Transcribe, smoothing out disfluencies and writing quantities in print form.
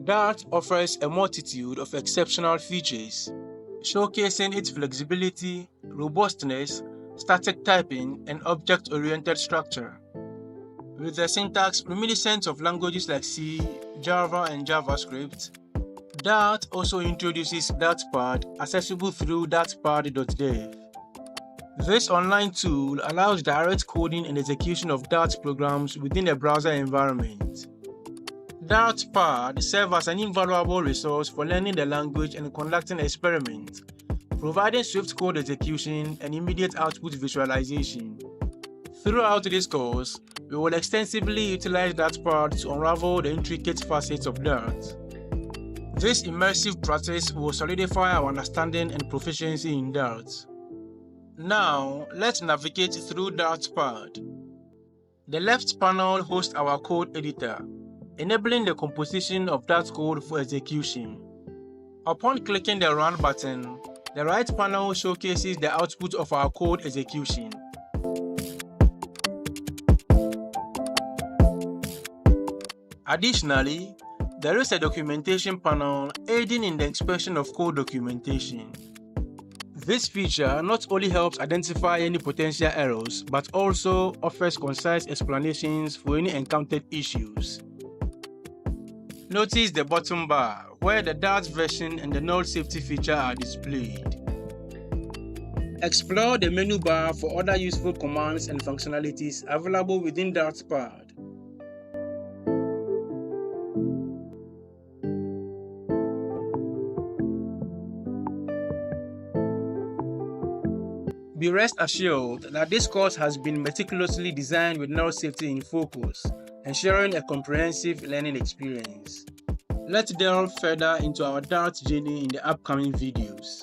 Dart offers a multitude of exceptional features, showcasing its flexibility, robustness, static typing, and object-oriented structure. With a syntax reminiscent of languages like C, Java, and JavaScript, Dart also introduces Dartpad, accessible through dartpad.dev. This online tool allows direct coding and execution of Dart programs within a browser environment. Dartpad serves as an invaluable resource for learning the language and conducting experiments, providing swift code execution and immediate output visualization. Throughout this course, we will extensively utilize Dartpad to unravel the intricate facets of Dart. This immersive practice will solidify our understanding and proficiency in Dart. Now, let's navigate through Dartpad. The left panel hosts our code editor, enabling the composition of Dart code for execution. Upon clicking the Run button, the right panel showcases the output of our code execution. Additionally, there is a documentation panel aiding in the inspection of code documentation. This feature not only helps identify any potential errors, but also offers concise explanations for any encountered issues. Notice the bottom bar, where the Dart version and the null safety feature are displayed. Explore the menu bar for other useful commands and functionalities available within Dartpad. Be rest assured that this course has been meticulously designed with null safety in focus, ensuring a comprehensive learning experience. Let's delve further into our Dart journey in the upcoming videos.